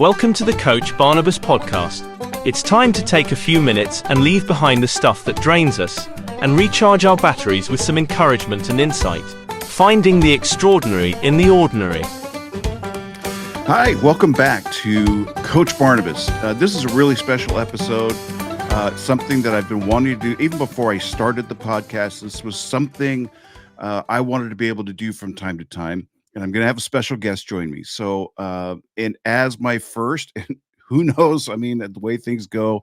Welcome to the Coach Barnabas podcast. It's time to take a few minutes and leave behind the stuff that drains us and recharge our batteries with some encouragement and insight. Finding the extraordinary in the ordinary. Hi, welcome back to Coach Barnabas. This is a really special episode, something that I've been wanting to do even before I started the podcast. This was something I wanted to be able to do from time to time, and I'm going to have a special guest join me. So, and as my first, and who knows, I mean, the way things go,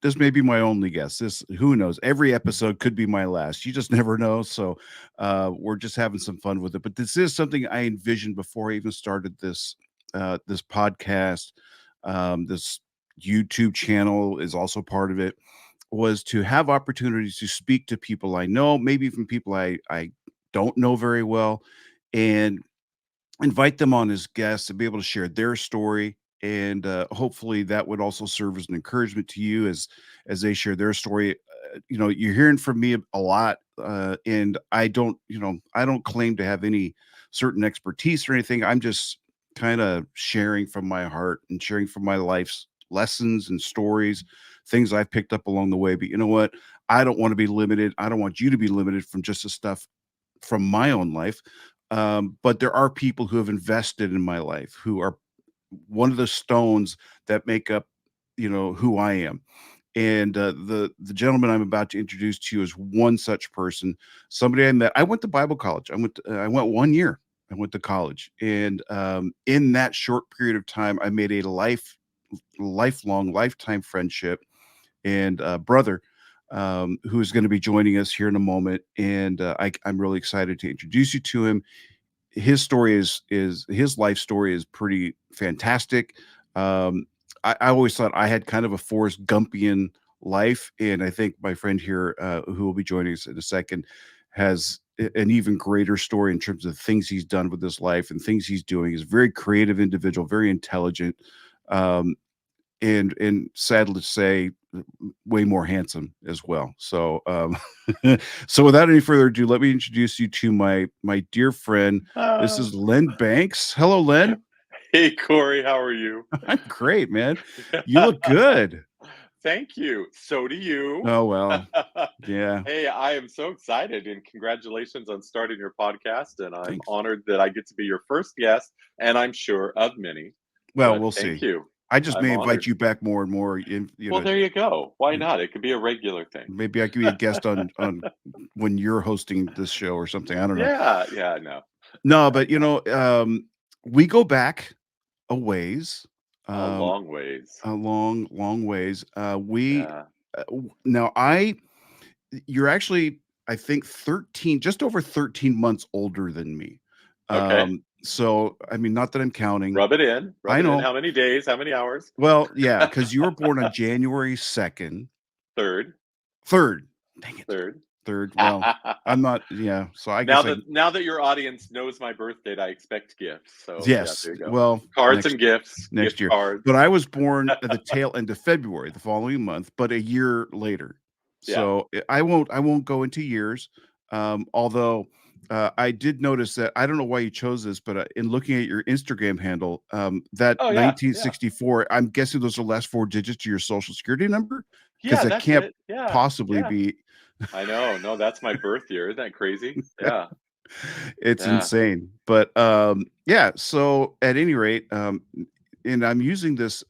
this may be my only guest. Who knows? Every episode could be my last. You just never know. So we're just having some fun with it. But this is something I envisioned before I even started this podcast. This YouTube channel is also part of it. Was to have opportunities to speak to people I know, maybe even people I don't know very well, and invite them on as guests to be able to share their story. And hopefully that would also serve as an encouragement to you as they share their story. You're hearing from me a lot, and I don't claim to have any certain expertise or anything. I'm just kind of sharing from my heart and sharing from my life's lessons and stories, things I've picked up along the way. But you know what? I don't want to be limited. I don't want you to be limited from just the stuff from my own life. But there are people who have invested in my life, who are one of the stones that make up, who I am. And the gentleman I'm about to introduce to you is one such person. Somebody I met. I went to Bible college. I went 1 year. I went to college, and in that short period of time, I made a lifetime friendship and brother who is going to be joining us here in a moment. And I'm really excited to introduce you to him. His story is his life story is pretty fantastic. I always thought I had kind of a Forrest Gumpian life, and I think my friend here, who will be joining us in a second, has an even greater story in terms of things he's done with his life and things he's doing. He's a very creative individual, very intelligent, and sad to say, way more handsome as well. So, so without any further ado, let me introduce you to my dear friend. This is Len Banks. Hello, Len. Hey, Corey, how are you? I'm great, man. You look good. Thank you. So do you. Oh, well, yeah. Hey, I am so excited and congratulations on starting your podcast. And I'm Thanks. honored that I get to be your first guest, and I'm sure of many. Well, But we'll thank see. you. I just I'm may invite honored. you back more and more. Well, there you go. Why not? It could be a regular thing. Maybe I could be a guest on when you're hosting this show or something. I don't know. Yeah, no. No, but we go back a ways. A long ways. A long ways. Yeah. Now you're actually, I think, 13, just over 13 months older than me. Okay. So, I mean, not that I'm counting. Rub it in. I know. How many days? How many hours? Well, yeah, because you were born on January 2nd. Third. Dang it. Third. Well, I'm not, yeah. So I guess Now that your audience knows my birth date, I expect gifts. So yes. there you go. Well, Cards and gifts. next gift year. Cards. But I was born at the tail end of February, the following month, but a year later. Yeah. So I won't go into years. Although I did notice that, I don't know why you chose this, but in looking at your Instagram handle, that Oh, yeah, 1964, I'm guessing those are the last four digits to your social security number, because Yeah, it that's can't it. Yeah. possibly Yeah. be. I know. No, that's my birth year. Isn't that crazy? Yeah. It's Yeah. insane. But yeah. So at any rate, and I'm using this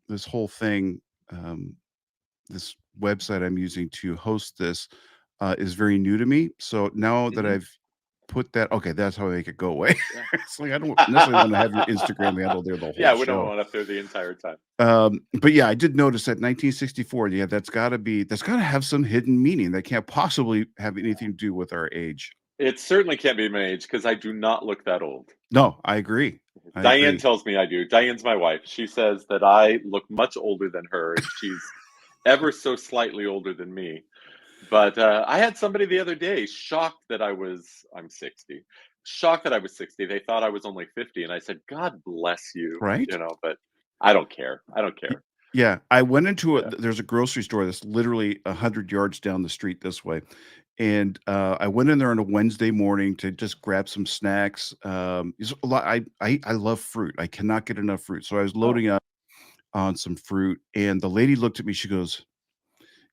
this whole thing, this website I'm using to host this is very new to me. So now that Mhm. I've put that, okay, that's how I make it go away. Yeah. It's like I don't necessarily want to have your Instagram handle there the whole Yeah, we show. don't want up there the entire time. But yeah, I did notice that 1964. Yeah, that's got to have some hidden meaning that can't possibly have anything to do with our age. It certainly can't be my age because I do not look that old. No, I agree. Diane tells me I do. Diane's my wife. She says that I look much older than her, and she's ever so slightly older than me. But I had somebody the other day shocked that I'm 60. Shocked that I was 60. They thought I was only 50. And I said, God bless you. Right? But I don't care. Yeah, I went into Yeah. there's a grocery store that's literally 100 yards down the street this way. and I went in there on a Wednesday morning to just grab some snacks. There's a lot. I love fruit. I cannot get enough fruit. So I was Oh, loading up on some fruit, and the lady looked at me. She goes,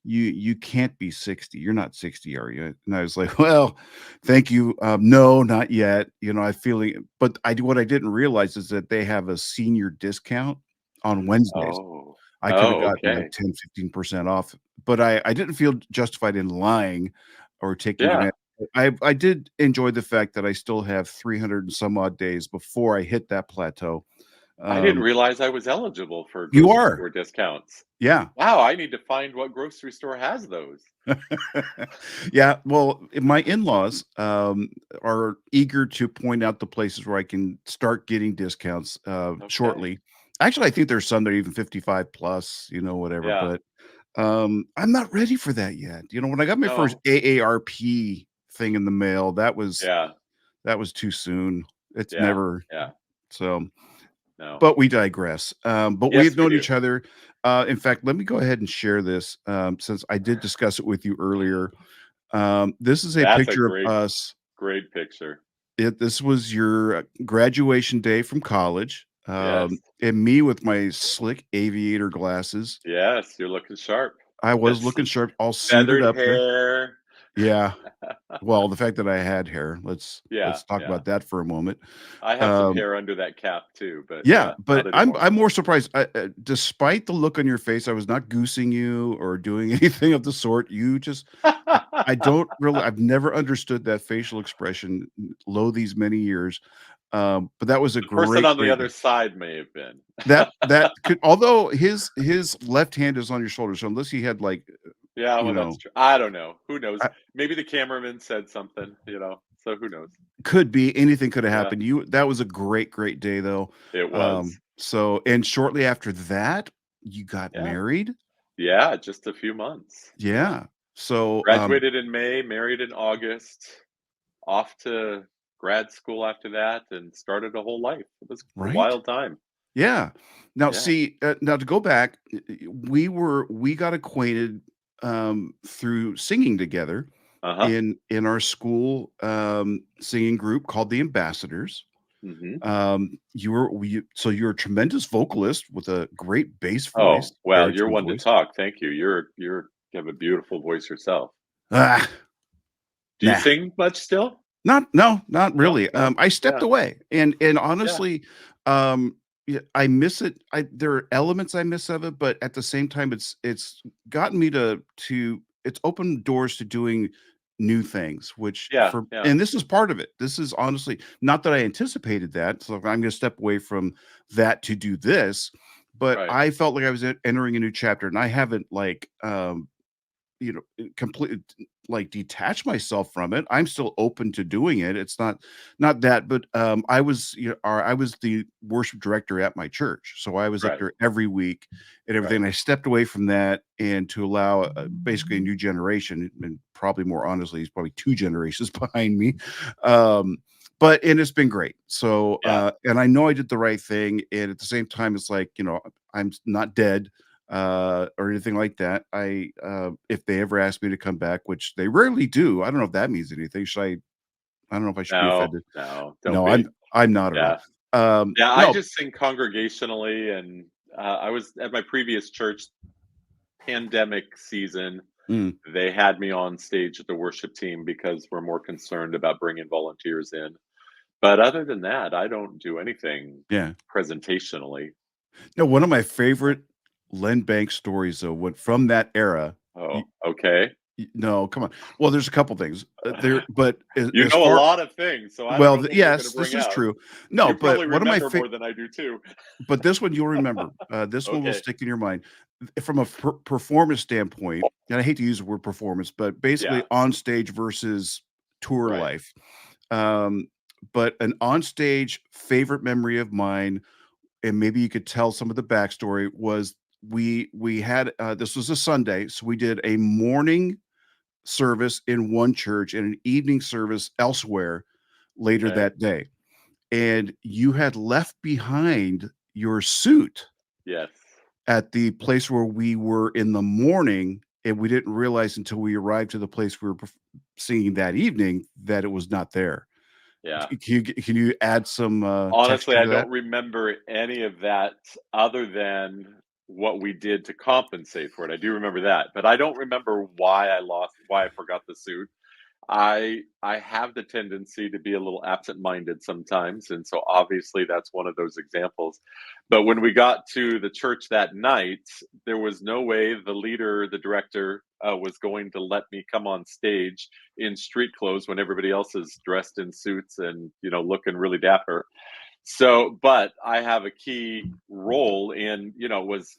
you can't be 60. You're not 60, are you? And I was like, well, thank you. No, not yet. I feeling, but what I didn't realize is that they have a senior discount on Wednesdays. oh, I could have oh, gotten like okay. 10, 15% off, but I didn't feel justified in lying or taking Yeah. advantage. I did enjoy the fact that I still have 300 and some odd days before I hit that plateau. I didn't Um, realize I was eligible for you grocery are, store discounts. yeah. Wow, I need to find what grocery store has those. Yeah, well, my in-laws, are eager to point out the places where I can start getting discounts, Okay. shortly. Actually, I think there's some that are even 55 plus, whatever, Yeah. but, I'm not ready for that yet. When I got my first No. AARP thing in the mail, Yeah. that was too soon. It's Yeah. never Yeah. so No. but we digress. But we have Yes, we known do. each other. In fact, let me go ahead and share this, since I did discuss it with you earlier. This is a That's a picture of great, us. great picture. This was your graduation day from college, Yes. and me with my slick aviator glasses. Yes, you're looking sharp. I was That's looking sharp, all suited feathered up there. hair. Yeah. Well, the fact that I had hair, Yeah, let's talk yeah. about that for a moment. I have some Um, hair under that cap too, but yeah, yeah, but not anymore. I'm more surprised. Despite the look on your face, I was not goosing you or doing anything of the sort. You just I don't really I've never understood that facial expression low these many years. But that was a The person great, on the great other side may have been. that could although his left hand is on your shoulder, so unless he had like, Yeah, you well, that's know, true. I don't know. Who knows? I Maybe the cameraman said something, so who knows? could be anything could have Yeah, happened. That was a great, great day though. it was. So and shortly after that, you got Yeah. married? Yeah, just a few months. Yeah. Yeah. So, Graduated in May, married in August, off to grad school after that, and started a whole life. It was a right? wild time. Yeah. Now Yeah. see, now to go back, we got acquainted, through singing together Uh-huh. in our school, singing group called the Ambassadors. Mhm. So you're a tremendous vocalist with a great bass Oh, voice, well, you're baritone one to voice. talk. Thank you. You have a beautiful voice yourself. Ah, Do you nah. sing much still? Not No? really. No? I stepped Yeah. away, and Yeah. honestly, yeah, I miss it. There are elements I miss of it, but at the same time, it's gotten me to it's opened doors to doing new things, which Yeah. for Yeah. and this is part of it. This is honestly not that I anticipated that, so I'm gonna step away from that to do this, but Right. I felt like I was entering a new chapter, and I haven't like completely like detach myself from it. I'm still open to doing it. It's not that, but I was the worship director at my church, so I was up Right. there every week and everything. Right. I stepped away from that and to allow basically a new generation, and probably more honestly, he's probably two generations behind me. Um, and it's been great. So Yeah. and I know I did the right thing, and at the same time, it's like I'm not dead or anything like that. If they ever ask me to come back, which they rarely do, I don't know if that means anything. I don't know if I should be No. offended. No. Don't No, be. I'm not at all. Yeah. Yeah. I No. just sing congregationally, and I was at my previous church pandemic season. Mm, They had me on stage at the worship team because we're more concerned about bringing volunteers in. But other than that, I don't do anything yeah. presentationally. No, one of my favorite Len Banks stories though, went from that era. Oh, okay. No, come on. Well, there's a couple things there, but You as know a far lot of things, so I don't know what we're gonna yes, this bring is out. true. No, You but probably one of my remember more than I do too. but this one you'll remember. This one will Okay. stick in your mind. From a performance standpoint, and I hate to use the word performance, but basically Yeah, on stage versus tour right. life. Um, but an on stage favorite memory of mine, and maybe you could tell some of the backstory, was we had this was a Sunday, so we did a morning service in one church and an evening service elsewhere later Okay. that day. And you had left behind your suit Yes. at the place where we were in the morning, and we didn't realize until we arrived to the place we were singing that evening that it was not there. Yeah. Can you add some Honestly, texture I to that? don't remember any of that other than what we did to compensate for it. I do remember that, but I don't remember why I forgot the suit. I have the tendency to be a little absent-minded sometimes, and so obviously that's one of those examples. But when we got to the church that night, there was no way the leader, the director, was going to let me come on stage in street clothes when everybody else is dressed in suits and looking really dapper. So, but I have a key role in, it was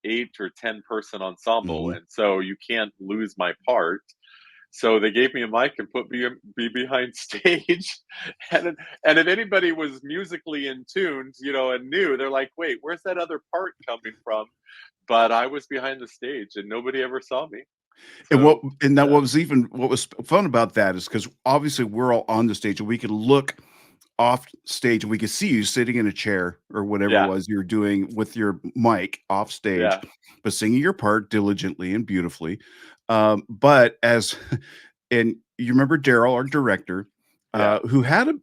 8 or 10 person ensemble, Mhm. and so you can't lose my part. So they gave me a mic and put me behind stage, and if anybody was musically in tuned, and knew, they're like, "Wait, where's that other part coming from?" But I was behind the stage, and nobody ever saw me. So And that yeah, what was fun about that is because obviously we're all on the stage and we could look off stage and we could see you sitting in a chair or whatever it yeah, was you were doing with your mic off stage, yeah, but singing your part diligently and beautifully. But as and you remember Daryl, our director, yeah. who had a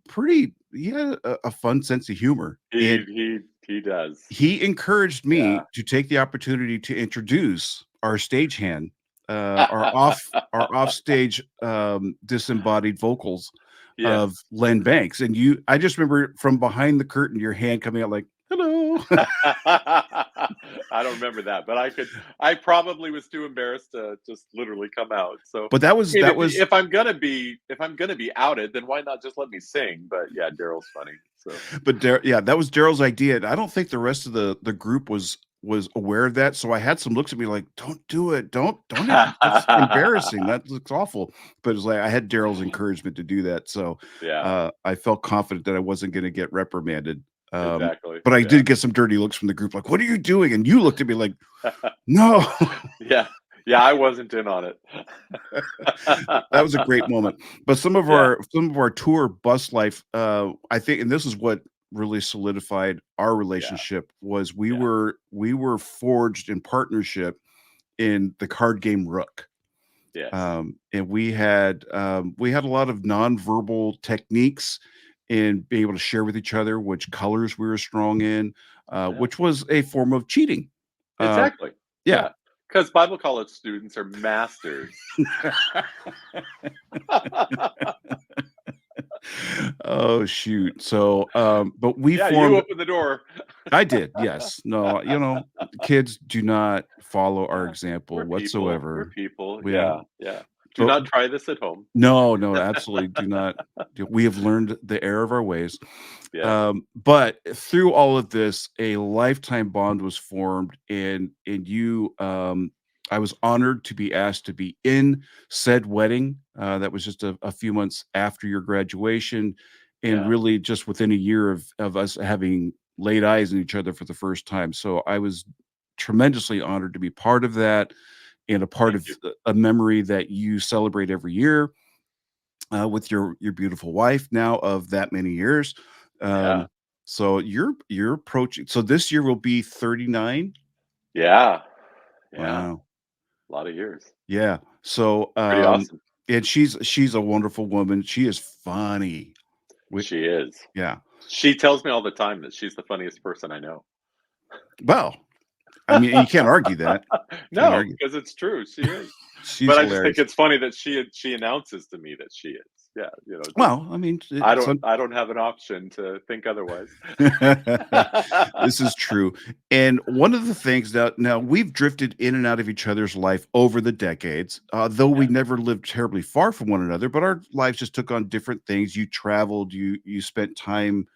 pretty he had a fun sense of humor, He and he he does. he encouraged Yeah. me to take the opportunity to introduce our stagehand, our offstage disembodied vocals Yes. of Len Banks. And I just remember from behind the curtain, your hand coming out like, "Hello." I don't remember that, but I probably was too embarrassed to just literally come out. So, But I mean, that was if I'm gonna be outed, then why not just let me sing? But yeah, Daryl's funny. So yeah, that was Daryl's idea. And I don't think the rest of the group was aware of that. So I had some looks at me like, "Don't do it. Don't that's embarrassing. That looks awful." But it's like I had Daryl's encouragement to do that. So yeah, I felt confident that I wasn't gonna get reprimanded. exactly. But I Yeah. did get some dirty looks from the group, like, "What are you doing?" And you looked at me like, "No." Yeah. Yeah, I wasn't in on it. That was a great moment. But Yeah, some of our tour bus life, I think, and this is what really solidified our yeah, relationship was yeah. we were forged in partnership in the card game Rook. Yes. And we had a lot of nonverbal techniques in being able to share with each other which colors we were strong in, Yeah. which was a form of cheating. Uh, Exactly. yeah. Yeah. Because Bible college students are masters. Oh, shoot. So, but we Yeah, you formed open the door. I did, yes. No, kids do not follow our Yeah, example we're people. We're whatsoever. people. Yeah, Yeah, yeah. Do but not try this at home. no, no, absolutely do not. We have learned the error of our ways. Yeah, But through all of this, a lifetime bond was formed, and I was honored to be asked to be in said wedding. That was just a few months after your graduation, and yeah. really just within a year of us having laid eyes on each other for the first time. So I was tremendously honored to be part of that and a part Thank of you. a memory that you celebrate every year with your beautiful wife now of that many years. Yeah, Um, so you're approaching. So this year will be 39. yeah, yeah. Wow. A lot of years. Yeah. So Pretty awesome. and she's a wonderful woman. She is funny. Wi- She is. Yeah. She tells me all the time that she's the funniest person I know. Well, I mean, you can't argue that. Can't No, argue. because it's true. She is. She's But I just think hilarious. it's funny that she announces to me that she is. Yeah, just Well, I mean, I it's don't I don't have an option to think otherwise. this is true. And one of the things now we've drifted in and out of each other's life over the decades, though we Yeah. never lived terribly far from one another, but our lives just took on different things. You traveled, you spent time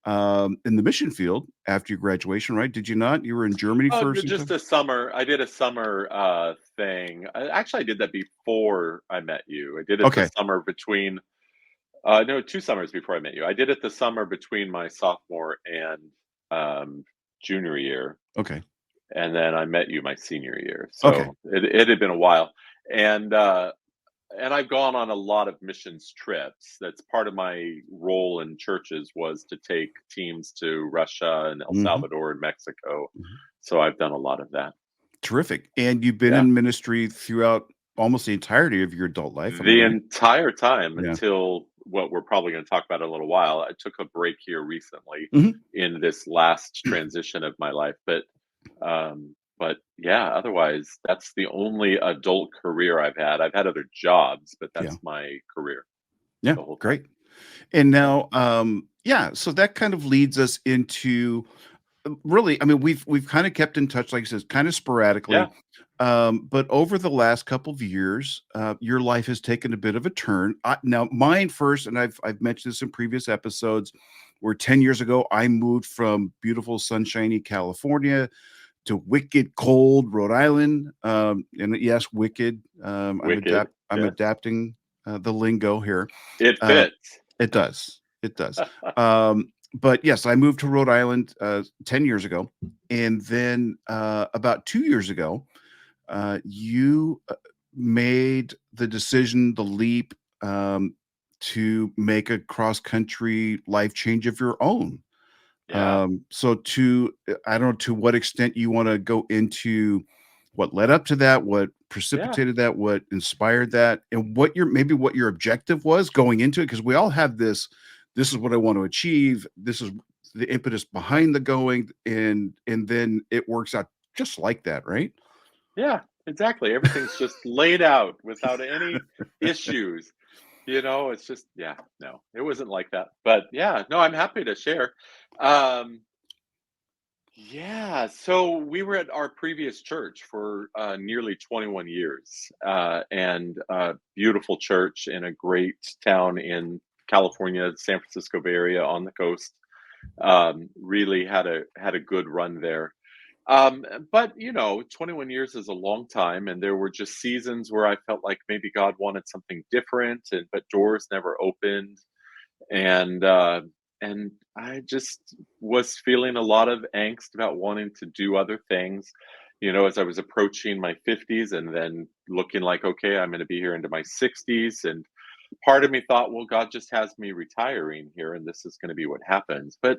in the mission field after your graduation, right? Did you not? You were in Germany Oh, for some just time? a summer. I did a summer thing. Actually, I did that before I met you. I did it the Okay. summer between no, 2 summers before I met you. I did it the summer between my sophomore and junior year, Okay. and then I met you my senior year. Okay. So it had been a while. And uh and I've gone on a lot of missions trips. That's part of my role in churches was to take teams to Russia and El Mhm. Salvador and Mexico. Mhm. So I've done a lot of that. Terrific. And you've been Yeah. in ministry throughout almost the entirety of your adult life. Am I The right? entire time Yeah. until what we're probably going to talk about in a little while. I took a break here recently Mhm. in this last transition of my life, but yeah, otherwise that's the only adult career I've had. I've had other jobs, but Yeah. that's my career Yeah. the whole time. Great. And Yeah. now, yeah, so that kind of leads us into really, I mean, we've kind of kept in touch, like I said, kind of Yeah. sporadically. But over the last couple of years, your life has taken a bit of a turn. Now, mine first, and I've mentioned this in previous episodes, where 10 years ago I moved from beautiful, sunshiny California to wicked cold Rhode Island. And yes, wicked. Wicked. I'm Yes. adapting the lingo here. It Uh, fits. it does. It does. But yes, I moved to Rhode Island 10 years ago. And then about 2 years ago, you made the decision, the leap to make a cross country life change of your own. Yeah. So I don't know to what extent you want to go into what led up to that, what Yeah. precipitated that, what inspired that, and what what your objective was going into it. Because we all have this is what I want to achieve. This is the impetus behind the going, and then it works out just like that, right? Yeah. Exactly. Everything's just laid out without any issues. It's just, yeah, no, it wasn't like that. But yeah, no, I'm happy to share. Um, yeah, so we were at our previous church for nearly 21 years, and beautiful church in a great town in California, San Francisco Bay Area on the coast. Really had a good run there. Um, but 21 years is a long time, and there were just seasons where I felt like maybe God wanted something different, and but doors never opened, and and I just was feeling a lot of angst about wanting to do other things. As I was approaching my 50s, and then looking like, okay, I'm going to be here into my 60s, and part of me thought, well, God just has me retiring here, and this is going to be what happens. But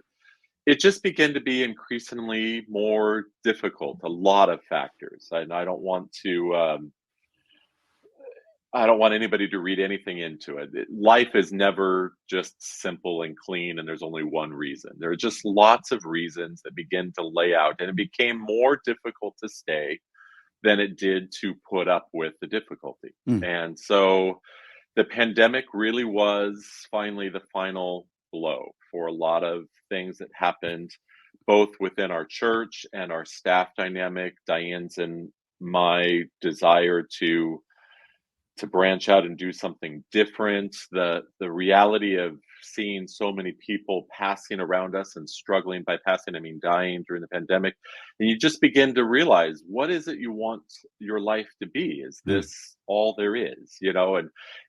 it just began to be increasingly more difficult, a lot of factors, and I don't want anybody to read anything into it. Life is never just simple and clean, and there's only one reason. There are just lots of reasons that begin to lay out, and it became more difficult to stay than it did to put up with the difficulty. Mm, And so the pandemic really was finally the final blow for a lot of things that happened both within our church and our staff dynamic. Diane's and my desire to branch out and do something different. The reality of seeing so many people passing around us, and struggling by passing, I mean dying during the pandemic, and you just begin to realize, what is it you want your life to be? Is mm. this all there is?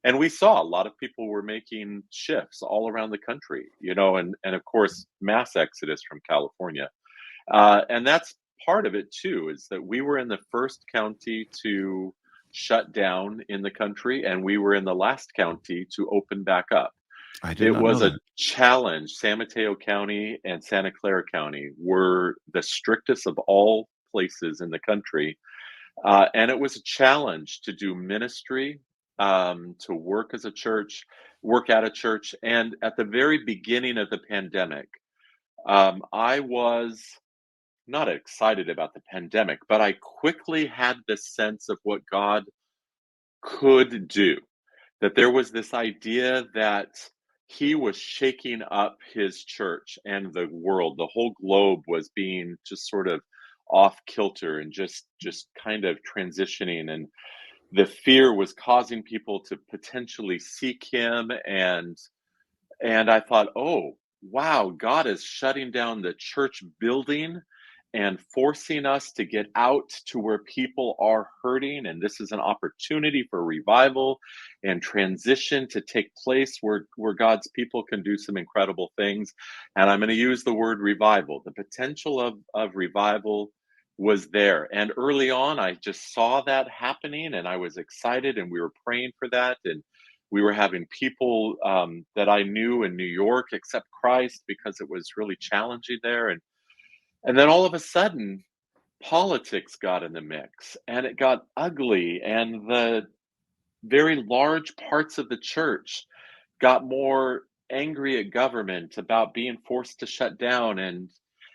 And we saw a lot of people were making shifts all around the country, and of course mass exodus from California, and that's part of it too, is that we were in the first county to shut down in the country, and we were in the last county to open back up. I did It not know was a that. challenge. San Mateo County and Santa Clara County were the strictest of all places in the country. And it was a challenge to do ministry, to work as a church, work at a church. And at the very beginning of the pandemic, I was not excited about the pandemic, but I quickly had this sense of what God could do. That there was this idea that he was shaking up his church, and the world, the whole globe was being just sort of off kilter, and just kind of transitioning, and the fear was causing people to potentially seek him, and I thought, oh, wow, God is shutting down the church building and forcing us to get out to where people are hurting. And this is an opportunity for revival and transition to take place where God's people can do some incredible things. And I'm going to use the word revival. The potential of revival was there. And early on, I just saw that happening, and I was excited, and we were praying for that. And we were having people that I knew in New York accept Christ because it was really challenging there. And then all of a sudden, politics got in the mix, and it got ugly, and very large parts of the church got more angry at government about being forced to shut down. And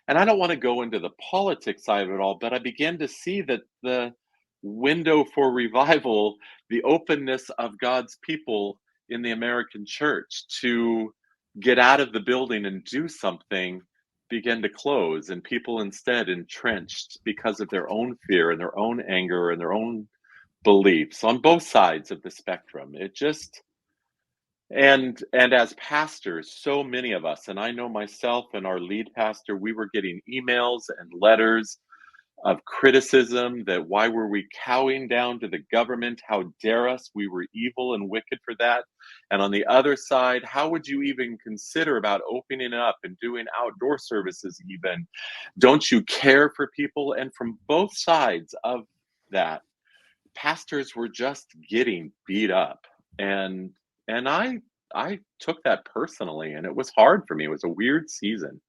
I don't want to go into the politics side of it all, but I began to see that the window for revival, the openness of God's people in the American church to get out of the building and do something, began to close, and people instead entrenched because of their own fear and their own anger and their own beliefs on both sides of the spectrum. It just, and as pastors, so many of us, and I know myself and our lead pastor, we were getting emails and letters of criticism that why were we cowing down to the government? How dare us? We were evil and wicked for that. And on the other side, how would you even consider about opening up and doing outdoor services even? Don't you care for people? And from both sides of that, pastors were just getting beat up. And I took that personally, and it was hard for me. It was a weird season.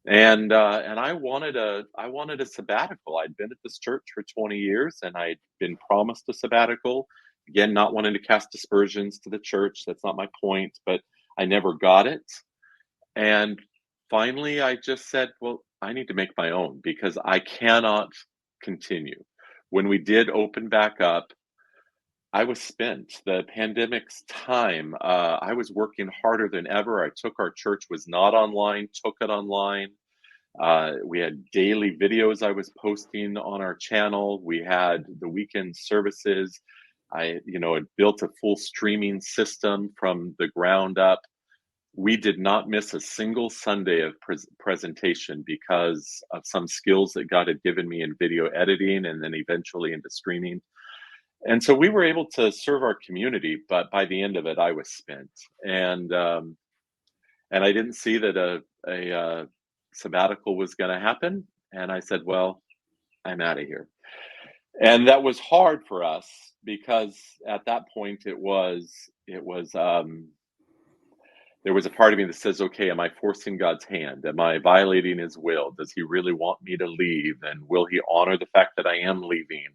And I wanted a sabbatical. I'd been at this church for 20 years, and I'd been promised a sabbatical. Again, not wanting to cast aspersions to the church. That's not my point, but I never got it. And finally, I just said, well, I need to make my own because I cannot continue. When we did open back up, I was spent. The pandemic's time, I was working harder than ever. I took our church was not online, took it online. We had daily videos I was posting on our channel. We had the weekend services. Had built a full streaming system from the ground up. We did not miss a single Sunday of presentation because of some skills that God had given me in video editing and then eventually into streaming. And so we were able to serve our community, but by the end of it, I was spent. And I didn't see that a sabbatical was going to happen. And I said, well, I'm out of here. And that was hard for us because at that point there was a part of me that says, okay, am I forcing God's hand? Am I violating his will? Does he really want me to leave? And will he honor the fact that I am leaving?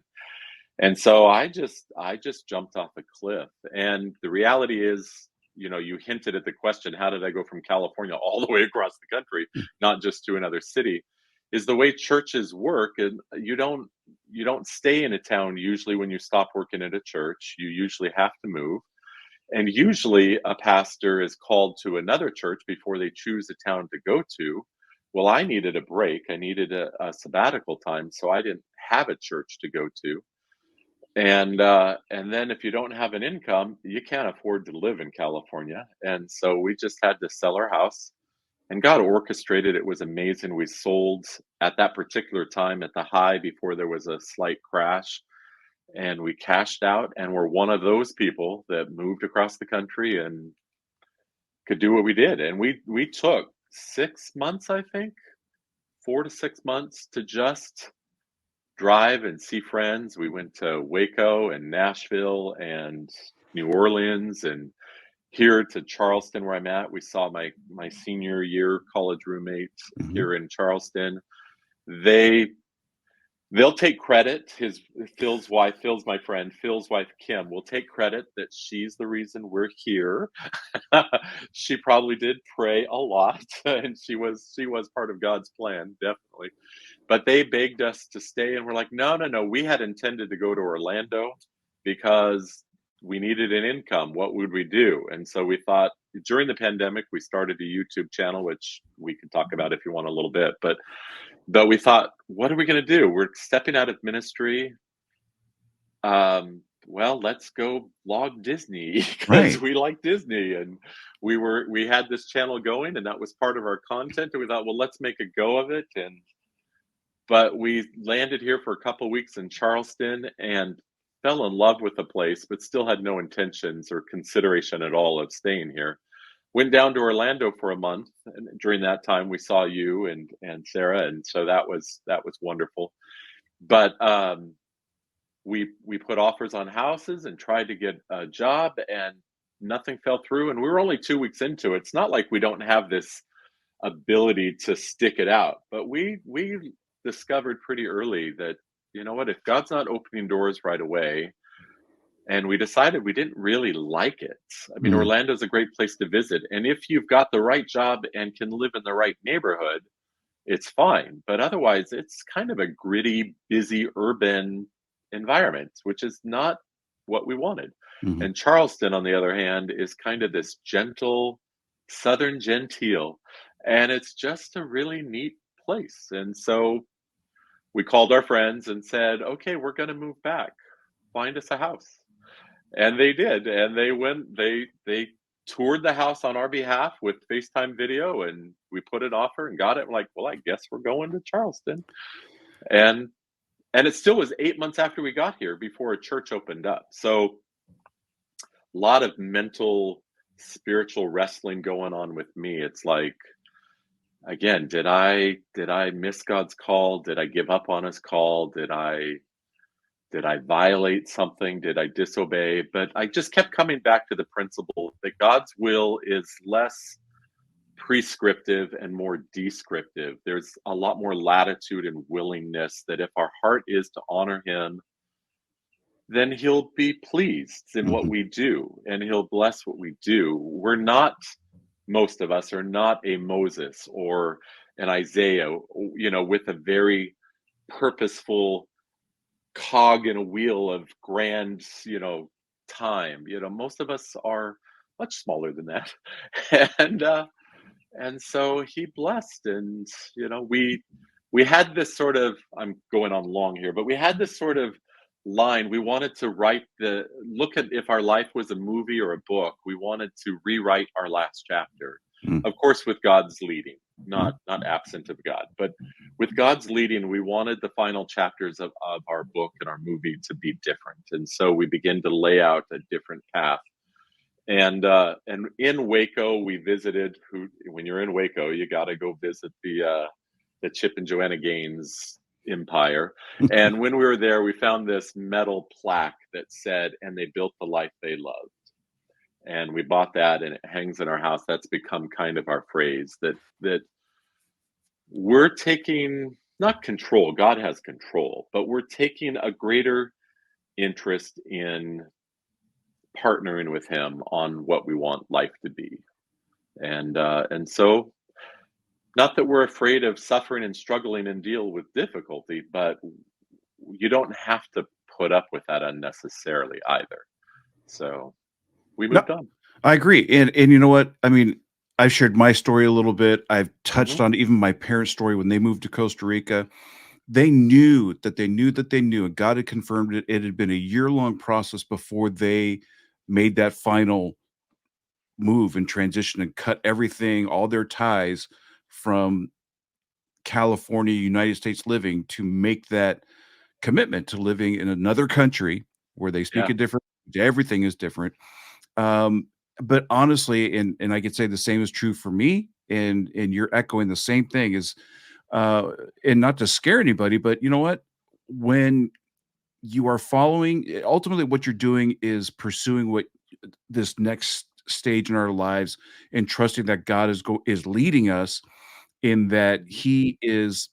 And so I just jumped off a cliff. And the reality is, you hinted at the question, how did I go from California all the way across the country, not just to another city, is the way churches work. And you don't stay in a town usually when you stop working at a church. You usually have to move. And usually a pastor is called to another church before they choose a town to go to. Well, I needed a break. I needed a sabbatical time. So I didn't have a church to go to. And then if you don't have an income, you can't afford to live in California. And so we just had to sell our house, and God orchestrated. It was amazing. We sold at that particular time at the high before there was a slight crash, and we cashed out, and we're one of those people that moved across the country and could do what we did. And we took 6 months, I think, 4 to 6 months to just drive and see friends. We went to Waco and Nashville and New Orleans and here to Charleston where I'm at. We saw my senior year college roommates here in Charleston. They'll take credit. Phil's my friend, Phil's wife, Kim, will take credit that she's the reason we're here. She probably did pray a lot, and she was part of God's plan, definitely. But they begged us to stay, and we're like, no. We had intended to go to Orlando because we needed an income. What would we do? And so we thought during the pandemic, we started a YouTube channel, which we could talk about if you want a little bit. But we thought, what are we going to do? We're stepping out of ministry. Well, let's go vlog Disney because we like Disney, and we had this channel going, and that was part of our content. And we thought, well, let's make a go of it. But we landed here for a couple of weeks in Charleston and fell in love with the place, but still had no intentions or consideration at all of staying here. Went down to Orlando for a month, and during that time we saw you and Sarah, and so that was wonderful. But we put offers on houses and tried to get a job, and nothing fell through. And we were only 2 weeks into it. It's not like we don't have this ability to stick it out, but we discovered pretty early that, you know what, if God's not opening doors right away, and we decided we didn't really like it. I mean, Mm, Orlando's a great place to visit, and if you've got the right job and can live in the right neighborhood, it's fine. But otherwise, it's kind of a gritty, busy, urban environment, which is not what we wanted. mhm. And Charleston, on the other hand, is kind of this gentle, southern genteel, and it's just a really neat place. And so we called our friends and said, okay, we're going to move back. Find us a house. And they did. And they toured the house on our behalf with FaceTime video, and we put an offer and got it. We're like, well, I guess we're going to Charleston. And and it still was 8 months after we got here before a church opened up. So a lot of mental, spiritual wrestling going on with me. It's like, again, did I miss God's call? Did I give up on his call? Did I violate something? Did I disobey? But I just kept coming back to the principle that God's will is less prescriptive and more descriptive. There's a lot more latitude and willingness that if our heart is to honor him, then he'll be pleased in what Mhm. we do and he'll bless what we do. We're not, most of us are not a Moses or an Isaiah, with a very purposeful cog in a wheel of grand, time. Most of us are much smaller than that. and and so he blessed, and we had this sort of, I'm going on long here, but we had this sort of line. We wanted to write the look at, if our life was a movie or a book, we wanted to rewrite our last chapter, Mm, of course with God's leading, mhm. not absent of God, but with God's leading. We wanted the final chapters of our book and our movie to be different, and so we began to lay out a different path. And in Waco, we visited. When you're in Waco, you got to go visit the Chip and Joanna Gaines empire. And when we were there, we found this metal plaque that said, "And they built the life they loved." And we bought that, and it hangs in our house. That's become kind of our phrase, that we're taking not control. God has control, but we're taking a greater interest in partnering with Him on what we want life to be. And so, not that we're afraid of suffering and struggling and deal with difficulty, but you don't have to put up with that unnecessarily either. So we No, moved on. I agree, and you know what? I mean, I've shared my story a little bit. I've touched Hmm. on even my parents' story when they moved to Costa Rica. They knew that they knew that they knew, and God had confirmed it. It had been a year-long process before they made that final move and transition and cut everything, all their ties from California, United States living to make that commitment to living in another country where they speak Yeah, a different everything is different. Um, but honestly, and I could say the same is true for me, and you're echoing the same thing is uh and not to scare anybody, but you know what? When you are following ultimately what you're doing is pursuing what this next stage in our lives and trusting that God is leading us in that he is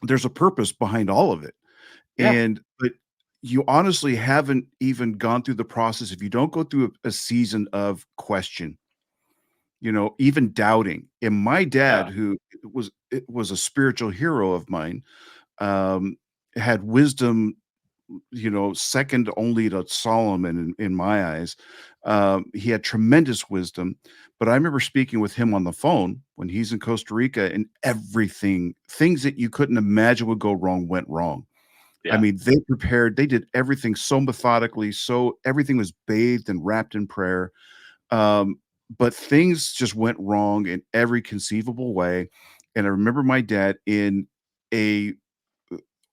there's a purpose behind all of it. yeah, And but you honestly haven't even gone through the process if you don't go through a season of question, even doubting. And my dad, yeah, who was a spiritual hero of mine, um, had wisdom, second only to Solomon in my eyes. He had tremendous wisdom, but I remember speaking with him on the phone when he's in Costa Rica, and things that you couldn't imagine would go wrong went wrong. I yeah, mean, they did everything so methodically, so everything was bathed and wrapped in prayer. Um, but things just went wrong in every conceivable way. And I remember my dad in a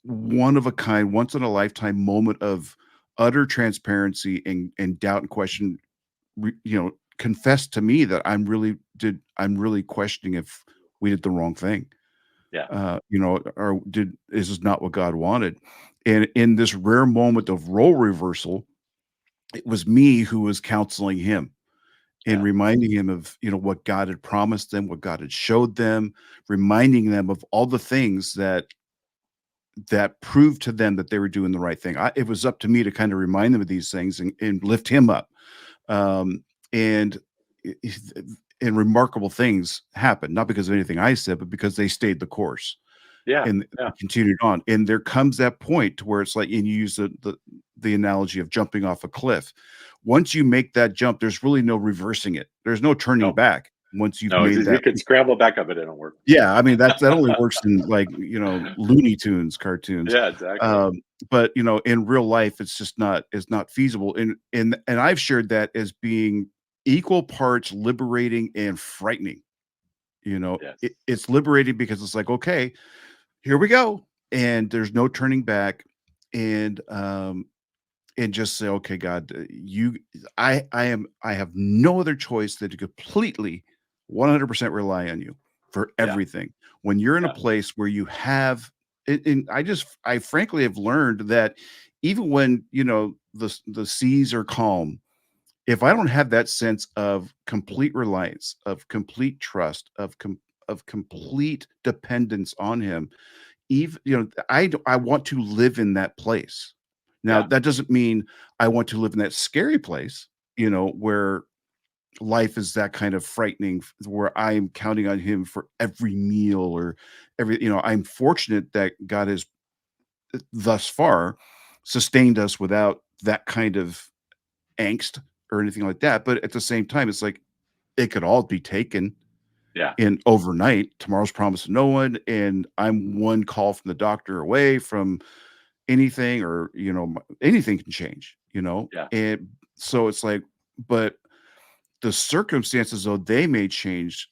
one of a kind, once in a lifetime moment of utter transparency and doubt and question, confessed to me that I'm really questioning if we did the wrong thing. yeah, Or is this not what God wanted? And in this rare moment of role reversal, it was me who was counseling him and yeah, reminding him of, what God had promised them, what God had showed them, reminding them of all the things that that proved to them that they were doing the right thing. It was up to me to kind of remind them of these things and lift him up. Um, and and remarkable things happened, not because of anything I said, but because they stayed the course Yeah. and Yeah. continued on. And there comes that point to where it's like, and you use the analogy of jumping off a cliff. Once you make that jump, there's really no reversing it. There's no turning No. back once you've No. made You that. could scramble back up, but it don't work. Yeah, I mean that only works in like Looney Tunes cartoons. Yeah. Exactly. But in real life, it's not feasible. And I've shared that as being equal parts liberating and frightening. Yes. It's liberating because it's like, okay, here we go, and there's no turning back, and just say, okay, God, I have no other choice than to completely 100% rely on you for Yeah. everything. When you're in a Yeah. place where you have, and I frankly have learned that even when the seas are calm, if I don't have that sense of complete reliance, of complete trust, of complete dependence on Him, even I want to live in that place. Now, Yeah. that doesn't mean I want to live in that scary place, where life is that kind of frightening, where I am counting on Him for every meal or I'm fortunate that God has thus far sustained us without that kind of angst or anything like that. But at the same time, it's like it could all be taken Yeah. in overnight. Tomorrow's promised to no one, and I'm one call from the doctor away from anything, or anything can change. Yeah. And so it's like, but the circumstances, though they may change,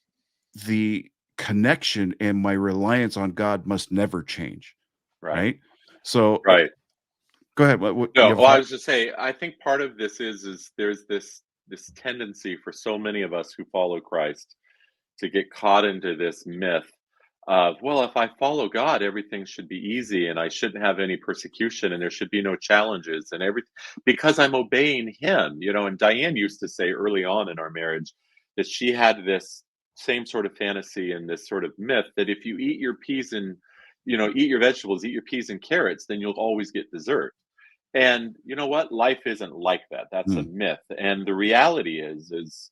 the connection and my reliance on God must never change. Right. Right. So Right. go ahead. What you No, have a well, I thought? was just saying, I think part of this is there's this tendency for so many of us who follow Christ to get caught into this myth of, well, if I follow God, everything should be easy and I shouldn't have any persecution and there should be no challenges and everything because I'm obeying Him. And Diane used to say early on in our marriage that she had this same sort of fantasy and this sort of myth that if you eat your peas and eat your vegetables, eat your peas and carrots, then you'll always get dessert. And you know what? Life isn't like that. That's a Mm, myth. And the reality is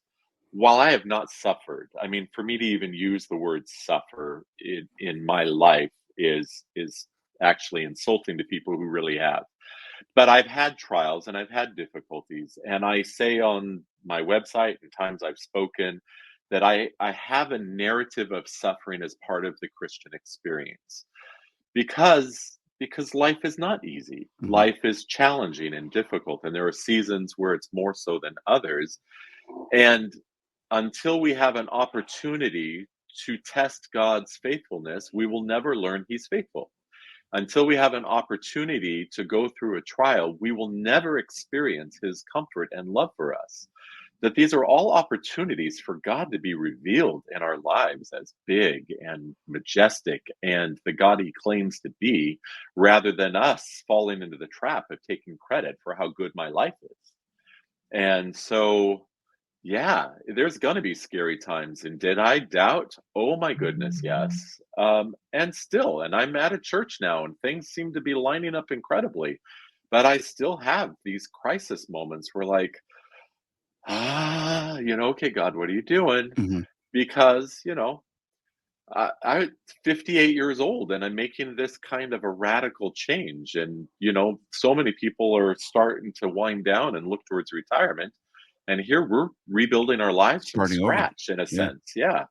while I have not suffered, I mean, for me to even use the word suffer in my life is actually insulting to people who really have. But I've had trials and I've had difficulties. And I say on my website and times I've spoken that I have a narrative of suffering as part of the Christian experience because life is not easy. mhm, Life is challenging and difficult, and there are seasons where it's more so than others. And until we have an opportunity to test God's faithfulness, we will never learn He's faithful. Until we have an opportunity to go through a trial, we will never experience His comfort and love for us. That these are all opportunities for God to be revealed in our lives as big and majestic and the God He claims to be, rather than us falling into the trap of taking credit for how good my life is. And so, yeah, there's going to be scary times. And did I doubt? Oh my goodness, yes. And I'm at a church now, and things seem to be lining up incredibly. But I still have these crisis moments where, like, okay, God, what are you doing? mhm. Because, I'm 58 years old and I'm making this kind of a radical change. And, so many people are starting to wind down and look towards retirement. And here we're rebuilding our lives from Starting over. scratch in a Yeah. sense. Yeah.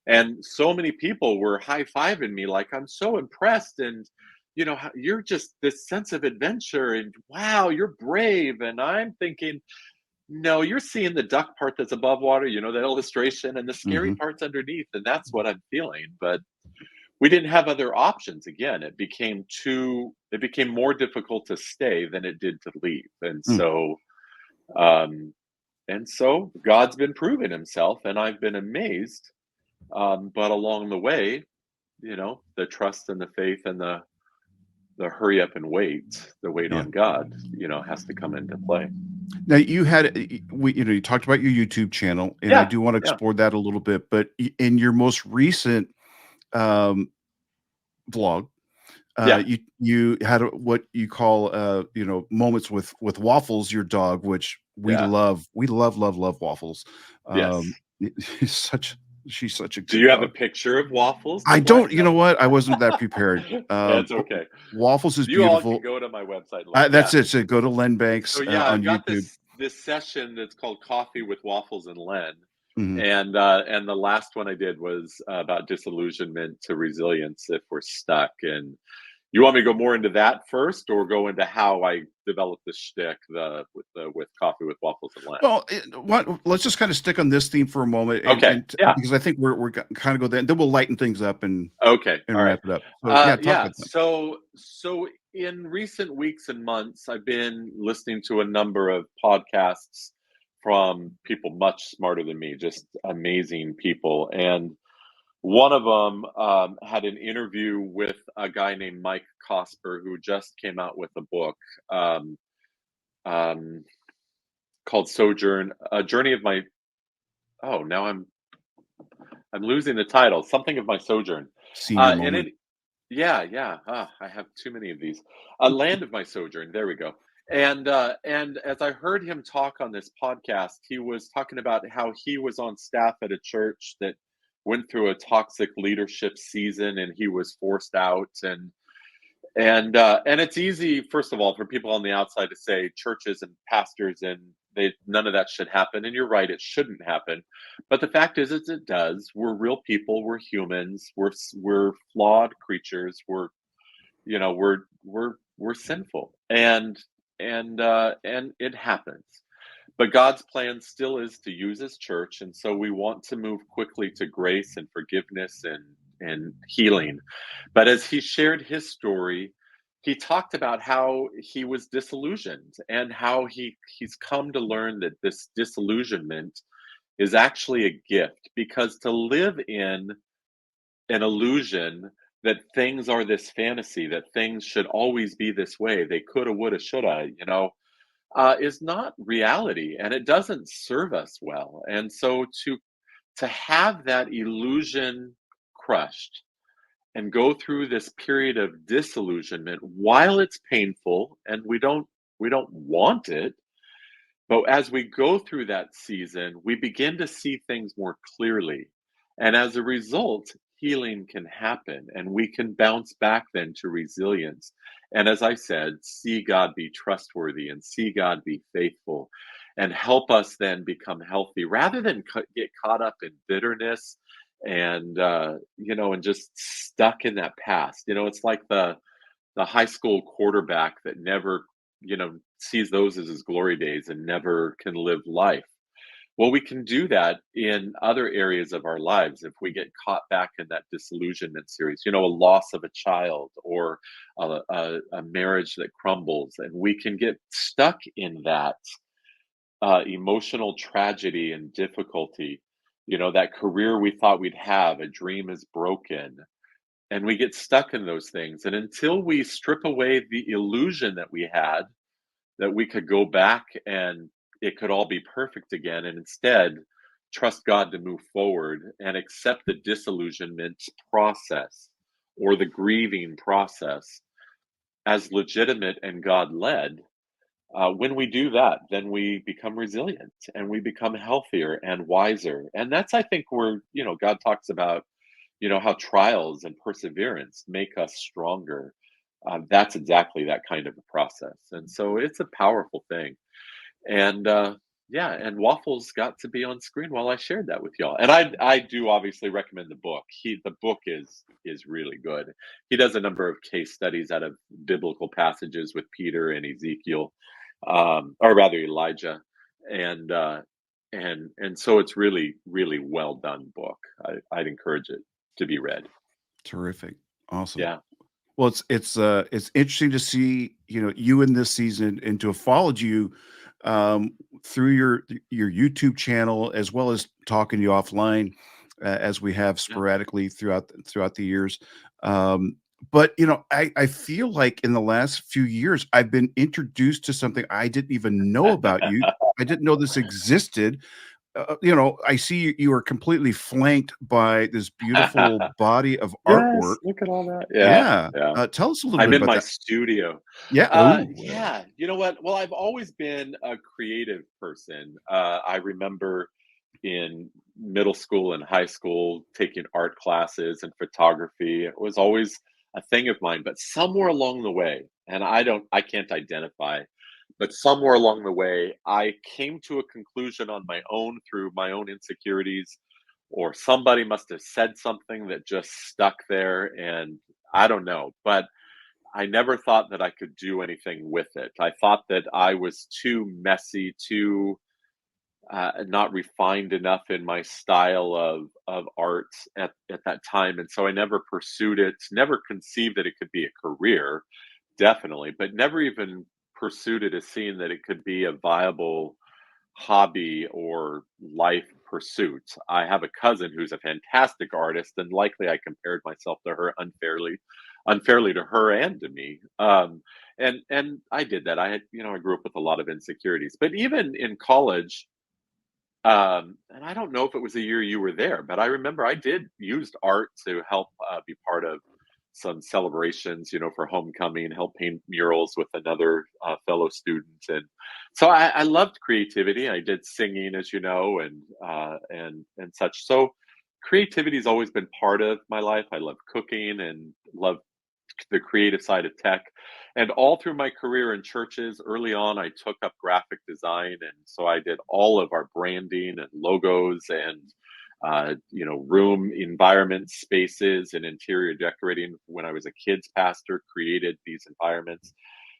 And so many people were high fiving me, like, I'm so impressed. And, you're just this sense of adventure and wow, you're brave. And I'm thinking, no, you're seeing the duck part that's above water, that illustration, and the scary Mhm. parts underneath, and that's what I'm feeling. But we didn't have other options. Again, it became more difficult to stay than it did to leave. Mm. Um, and so God's been proving Himself, and I've been amazed. But along the way, the trust and the faith and the hurry up and wait, the wait Yeah. on God, has to come into play. Now you had you talked about your YouTube channel, and I Yeah, do want to yeah, explore that a little bit. But in your most recent um, vlog, Yeah. You had what you call moments with Waffles, your dog, which we Yeah. love. We love Waffles. Yes. Um, he's such she's such a Do good you have a dog. picture of Waffles, I the black don't. You know dog? what? I wasn't that prepared. That's But okay. Waffles is You all can beautiful. go to my website and look. Yeah. That's it. So go to Len Banks So yeah, on I've got YouTube. this session that's called Coffee with Waffles and Len, Mhm. and the last one I did was about disillusionment to resilience if we're stuck. And you want me to go more into that first, or go into how I developed the shtick with Coffee with Waffles and Len? Well, let's just kind of stick on this theme for a moment, Okay, yeah, because I think we're kind of go there, and then we'll lighten things up okay, all and right. wrap it up. So yeah, talk Yeah, about that. so in recent weeks and months, I've been listening to a number of podcasts from people much smarter than me, just amazing people. And one of them had an interview with a guy named Mike Cosper, who just came out with a book um, um, called Sojourn, a journey of my. Oh, now I'm losing the title. Something of my sojourn. Senior And moment. it Yeah, yeah. I have too many of these. A land of my sojourn. There we go. And as I heard him talk on this podcast, he was talking about how he was on staff at a church that went through a toxic leadership season, and he was forced out. And it's easy, first of all, for people on the outside to say churches and pastors and they none of that should happen. And you're right, it shouldn't happen. But the fact is it does. We're real people. We're humans. We're flawed creatures. We're sinful, and it happens. But God's plan still is to use His church, and so we want to move quickly to grace and forgiveness and healing. But as he shared his story, he talked about how he was disillusioned and how he's come to learn that this disillusionment is actually a gift, because to live in an illusion that things are this fantasy, that things should always be this way, they coulda, woulda, shoulda, is not reality, and it doesn't serve us well. And so to have that illusion crushed and go through this period of disillusionment while it's painful and we don't want it, but as we go through that season we begin to see things more clearly, and as a result healing can happen and we can bounce back then to resilience, and as I said, see God be trustworthy and see God be faithful and help us then become healthy rather than get caught up in bitterness and just stuck in that past. It's like the high school quarterback that never sees those as his glory days and never can live life. Well, we can do that in other areas of our lives if we get caught back in that disillusionment series, a loss of a child or a marriage that crumbles, and we can get stuck in that emotional tragedy and difficulty. That career we thought we'd have, a dream is broken, and we get stuck in those things. And until we strip away the illusion that we had, that we could go back and it could all be perfect again, and instead trust God to move forward and accept the disillusionment process or the grieving process as legitimate and God led, when we do that, then we become resilient and we become healthier and wiser. And that's, I think, where, God talks about, how trials and perseverance make us stronger. That's exactly that kind of a process. And so it's a powerful thing. And yeah, and Waffles got to be on screen while I shared that with y'all. And I do obviously recommend the book. The book is really good. He does a number of case studies out of biblical passages with Peter and Ezekiel, or rather Elijah, and so it's really really well done book. I'd encourage it to be read. Terrific. Awesome. Yeah, Well, it's interesting to see, you in this season and to have followed you um, through your YouTube channel as well as talking to you offline as we have yeah, sporadically throughout the years. Um, but I feel like in the last few years I've been introduced to something I didn't even know about you. I didn't know this existed. I see you are completely flanked by this beautiful body of artwork. Yes, look at all that. Yeah, Yeah. yeah. Tell us a little I'm bit in about my that. studio. Yeah. Oh, Yeah, you know what? Well, I've always been a creative person. I remember in middle school and high school taking art classes and photography. It was always a thing of mine, but somewhere along the way, and I can't identify, but somewhere along the way, I came to a conclusion on my own through my own insecurities, or somebody must have said something that just stuck there, and I don't know, but I never thought that I could do anything with it. I thought that I was too messy, too not refined enough in my style of art at that time, and so I never pursued it. Never conceived that it could be a career, definitely, but never even pursued it as seeing that it could be a viable hobby or life pursuit. I have a cousin who's a fantastic artist, and likely I compared myself to her unfairly to her and to me. And I did that. I grew up with a lot of insecurities, but even in college, and I don't know if it was the year you were there, but I remember I did used art to help be part of some celebrations, for homecoming, help paint murals with another fellow student, and so I loved creativity. I did singing, as you know, and such. So creativity has always been part of my life. I love cooking and love the creative side of tech. And all through my career in churches, early on, I took up graphic design. And so I did all of our branding and logos and, room environment spaces and interior decorating. When I was a kids pastor, created these environments.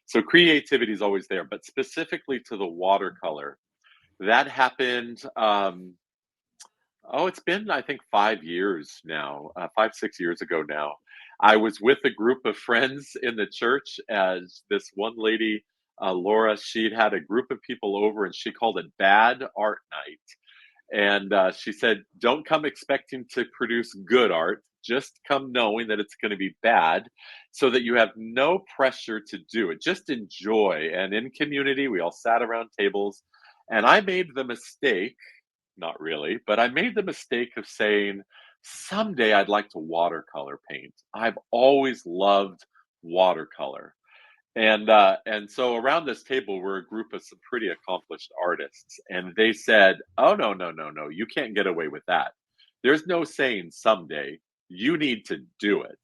So creativity is always there, but specifically to the watercolor, that happened. Oh, it's been, I think, 5 years now, 5, 6 years ago now. I was with a group of friends in the church as this one lady, Laura, she'd had a group of people over and she called it Bad Art Night. And she said, don't come expecting to produce good art. Just come knowing that it's going to be bad so that you have no pressure to do it. Just enjoy. And in community, we all sat around tables. And I made the mistake, not really, but I made the mistake of saying, someday I'd like to watercolor paint. I've always loved watercolor. And so around this table were a group of some pretty accomplished artists, and they said, "Oh no, no, no, no! You can't get away with that. There's no saying someday. You need to do it."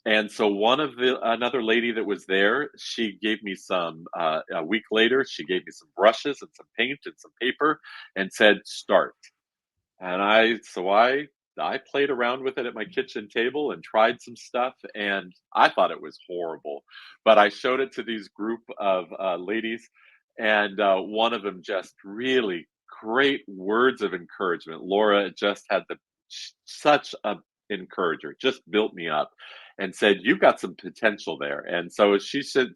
And so another lady that was there, she gave me some. A week later, she gave me some brushes and some paint and some paper, and said, "Start." And I played around with it at my kitchen table and tried some stuff, and I thought it was horrible. But I showed it to these group of ladies, and one of them just really great words of encouragement. Laura just had such a encourager, just built me up, and said, "You've got some potential there." And so she said,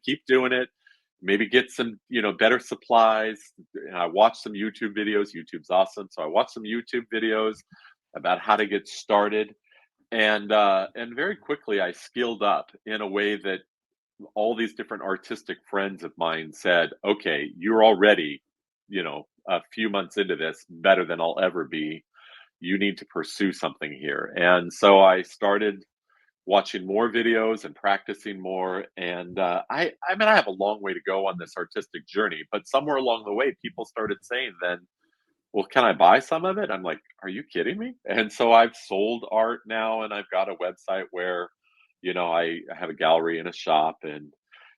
"Keep doing it. Maybe get some, better supplies." And I watched some YouTube videos. YouTube's awesome. So I watched some YouTube videos about how to get started. And very quickly I skilled up in a way that all these different artistic friends of mine said, okay, you're already, a few months into this better than I'll ever be. You need to pursue something here. And so I started watching more videos and practicing more. And I mean, I have a long way to go on this artistic journey, but somewhere along the way, people started saying, then, well, can I buy some of it? I'm like, are you kidding me? And so I've sold art now, and I've got a website where, I have a gallery and a shop, and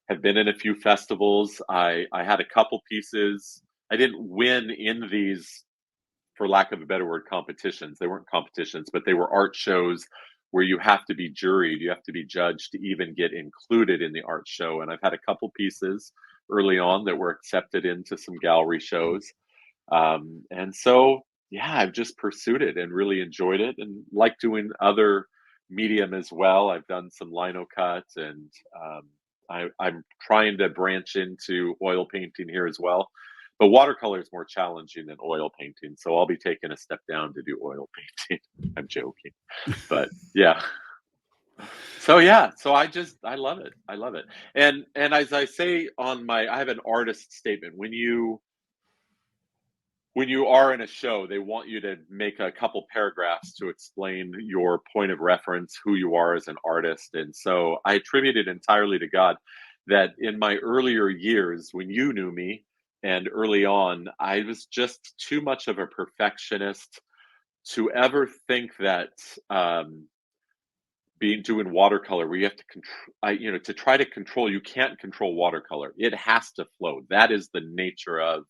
have been in a few festivals. I had a couple pieces. I didn't win in these, for lack of a better word, competitions. They weren't competitions, but they were art shows where you have to be juried, you have to be judged to even get included in the art show. And I've had a couple pieces early on that were accepted into some gallery shows. And so, yeah, I've just pursued it and really enjoyed it, and like doing other medium as well. I've done some lino cut, and I'm trying to branch into oil painting here as well. But watercolor is more challenging than oil painting, so I'll be taking a step down to do oil painting. I'm joking, but yeah. So yeah, so I love it. I love it. And as I say I have an artist statement. When you when you are in a show, they want you to make a couple paragraphs to explain your point of reference, who you are as an artist. And so I attribute it entirely to God that in my earlier years, when you knew me and early on, I was just too much of a perfectionist to ever think that being doing watercolor where you have to control, to try to control, you can't control watercolor. It has to flow. That is the nature of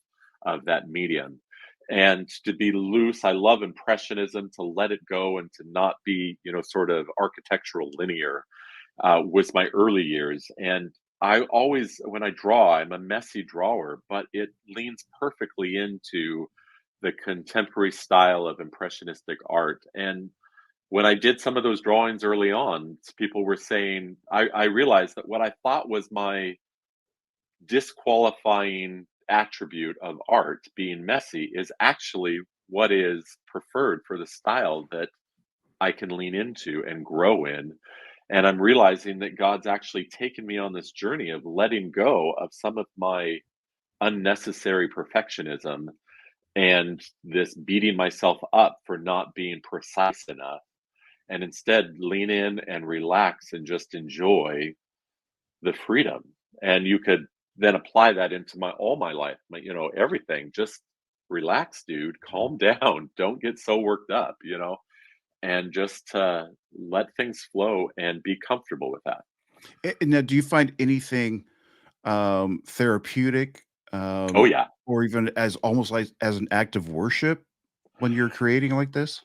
that medium. And to be loose, I love impressionism, to let it go and to not be, sort of architectural linear, was my early years. And I always, when I draw, I'm a messy drawer, but it leans perfectly into the contemporary style of impressionistic art. And when I did some of those drawings early on, people were saying, I realized that what I thought was my disqualifying attribute of art, being messy, is actually what is preferred for the style that I can lean into and grow in. And I'm realizing that God's actually taken me on this journey of letting go of some of my unnecessary perfectionism and this beating myself up for not being precise enough, and instead lean in and relax and just enjoy the freedom. And you could then apply that into all my life, everything. Just relax, dude, calm down, don't get so worked up, and just let things flow and be comfortable with that. And now, do you find anything therapeutic, Oh yeah. or even as almost like as an act of worship when you're creating like this?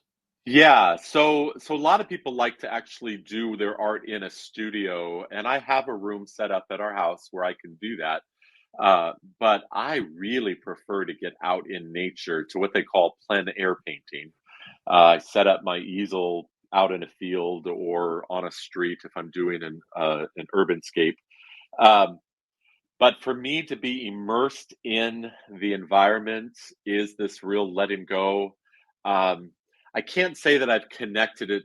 Yeah, so a lot of people like to actually do their art in a studio, and I have a room set up at our house where I can do that. But I really prefer to get out in nature to what they call plein air painting. I set up my easel out in a field or on a street if I'm doing an urban scape. Um, but for me to be immersed in the environment is this real letting go. Um, I can't say that I've connected it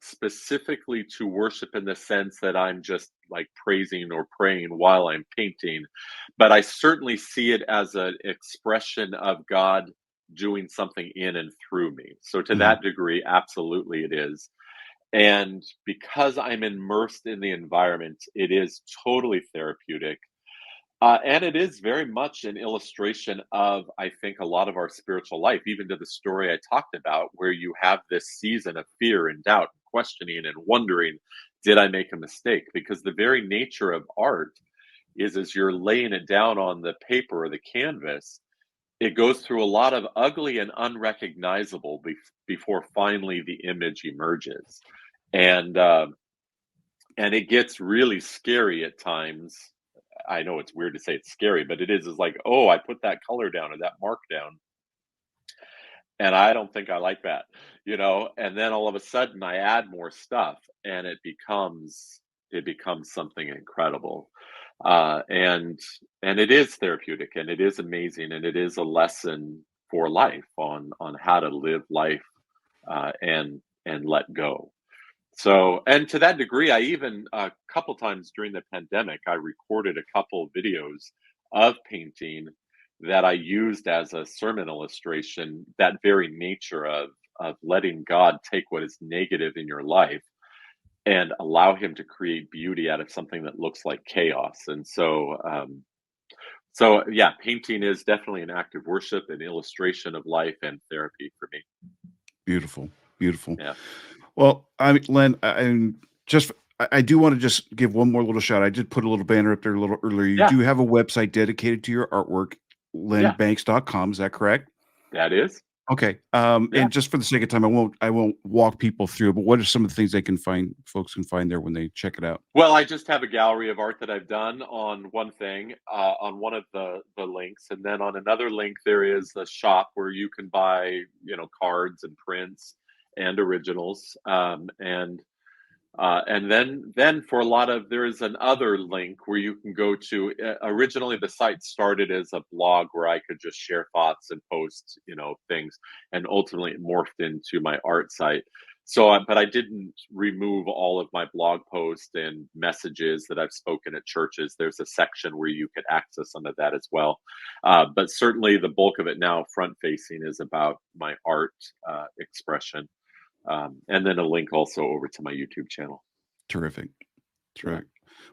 specifically to worship in the sense that I'm just like praising or praying while I'm painting, but I certainly see it as an expression of God doing something in and through me. So to Mhm. that degree, absolutely it is. And because I'm immersed in the environment, it is totally therapeutic. And it is very much an illustration of, I think, a lot of our spiritual life, even to the story I talked about, where you have this season of fear and doubt, questioning and wondering, did I make a mistake? Because the very nature of art is as you're laying it down on the paper or the canvas, it goes through a lot of ugly and unrecognizable before finally the image emerges. And, uh, and it gets really scary at times. I know it's weird to say it's scary, but it is like, oh, I put that color down or that mark down, and I don't think I like that. And then all of a sudden I add more stuff, and it becomes something incredible. And it is therapeutic, and it is amazing, and it is a lesson for life on how to live life, and let go. So, and to that degree, I even a couple times during the pandemic, I recorded a couple videos of painting that I used as a sermon illustration. That very nature of letting God take what is negative in your life and allow Him to create beauty out of something that looks like chaos. And so yeah, painting is definitely an act of worship, an illustration of life, and therapy for me. Beautiful, beautiful. Yeah, Well, I mean, Len, and just I do want to just give one more little shout. I did put a little banner up there a little earlier. You yeah, do have a website dedicated to your artwork, yeah. lenbanks.com. Is that correct? That is, Okay. yeah. And just for the sake of time, I won't walk people through, but what are some of the things folks can find there when they check it out? Well, I just have a gallery of art that I've done on one thing, on one of the links, and then on another link there is a shop where you can buy, cards and prints and originals, and then for a lot of there is another link where you can go to. Originally, the site started as a blog where I could just share thoughts and post, things, and ultimately it morphed into my art site. but I didn't remove all of my blog posts and messages that I've spoken at churches. There's a section where you could access some of that as well. But certainly the bulk of it now, front facing, is about my art expression. And then a link also over to my YouTube channel. Terrific. Yeah. Terrific.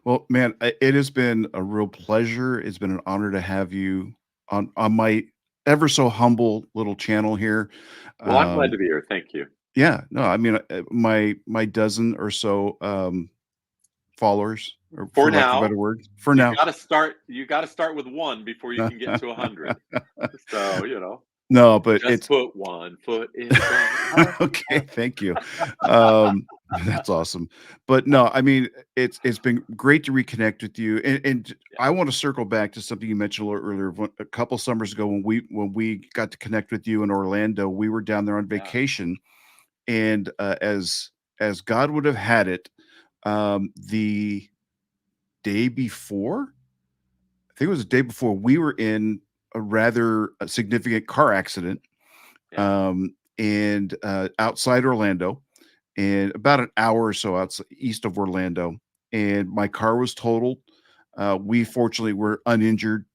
Well, man, it has been a real pleasure. It's been an honor to have you on my ever so humble little channel here. Well, I'm glad Um, to be here. Thank you. yeah, no, I mean, my dozen or so followers, or For for lack of a now, better word, for you now. got to start. You got to start with one before you can get to 100. So No, but just it's put one foot in front of okay. Thank you. Um, that's awesome. But no, I mean, it's been great to reconnect with you, and Yeah, I want to circle back to something you mentioned a little earlier. A couple summers ago, when we got to connect with you in Orlando, we were down there on yeah, vacation, and as God would have had it, the day before, I think it was the day before, we were in a rather significant car accident, yeah, and outside Orlando, and about an hour or so outside east of Orlando, and my car was totaled. We fortunately were uninjured,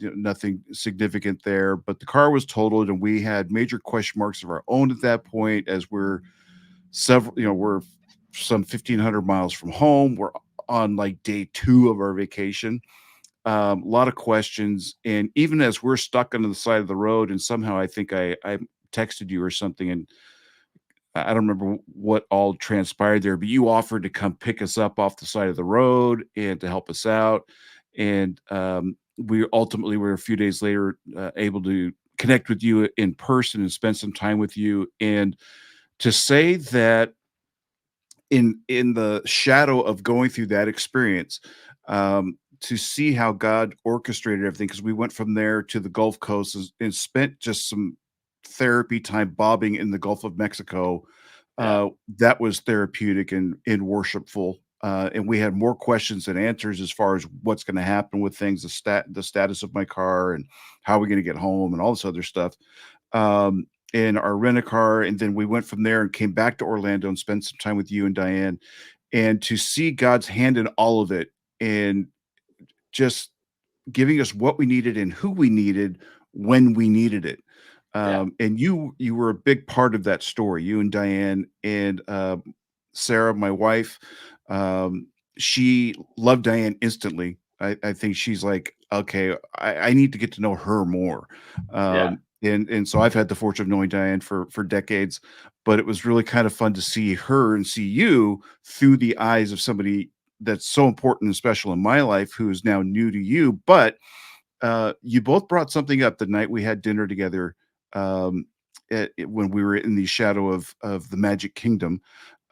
nothing significant there, but the car was totaled, and we had major question marks of our own at that point, as we're some 1,500 miles from home. We're on like day 2 of our vacation. A lot of questions, and even as we're stuck on the side of the road, and somehow I think I texted you or something, and I don't remember what all transpired there, but you offered to come pick us up off the side of the road and to help us out, and we ultimately were a few days later able to connect with you in person and spend some time with you, and to say that in the shadow of going through that experience, to see how God orchestrated everything, because we went from there to the Gulf Coast and spent just some therapy time bobbing in the Gulf of Mexico. yeah, That was therapeutic and worshipful. And we had more questions than answers as far as what's going to happen with things, the status of my car, and how we're going to get home, and all this other stuff. In our rent a car, and then we went from there and came back to Orlando and spent some time with you and Diane, and to see God's hand in all of it, and just giving us what we needed and who we needed when we needed it. yeah, And you were a big part of that story. You and Diane, and Sarah, my wife, um, she loved Diane instantly. I think she's like, okay, I need to get to know her more. yeah, And so I've had the fortune of knowing Diane for decades, but it was really kind of fun to see her and see you through the eyes of somebody that's so important and special in my life, who is now new to you. But you both brought something up the night we had dinner together, um, when we were in the shadow of the Magic Kingdom,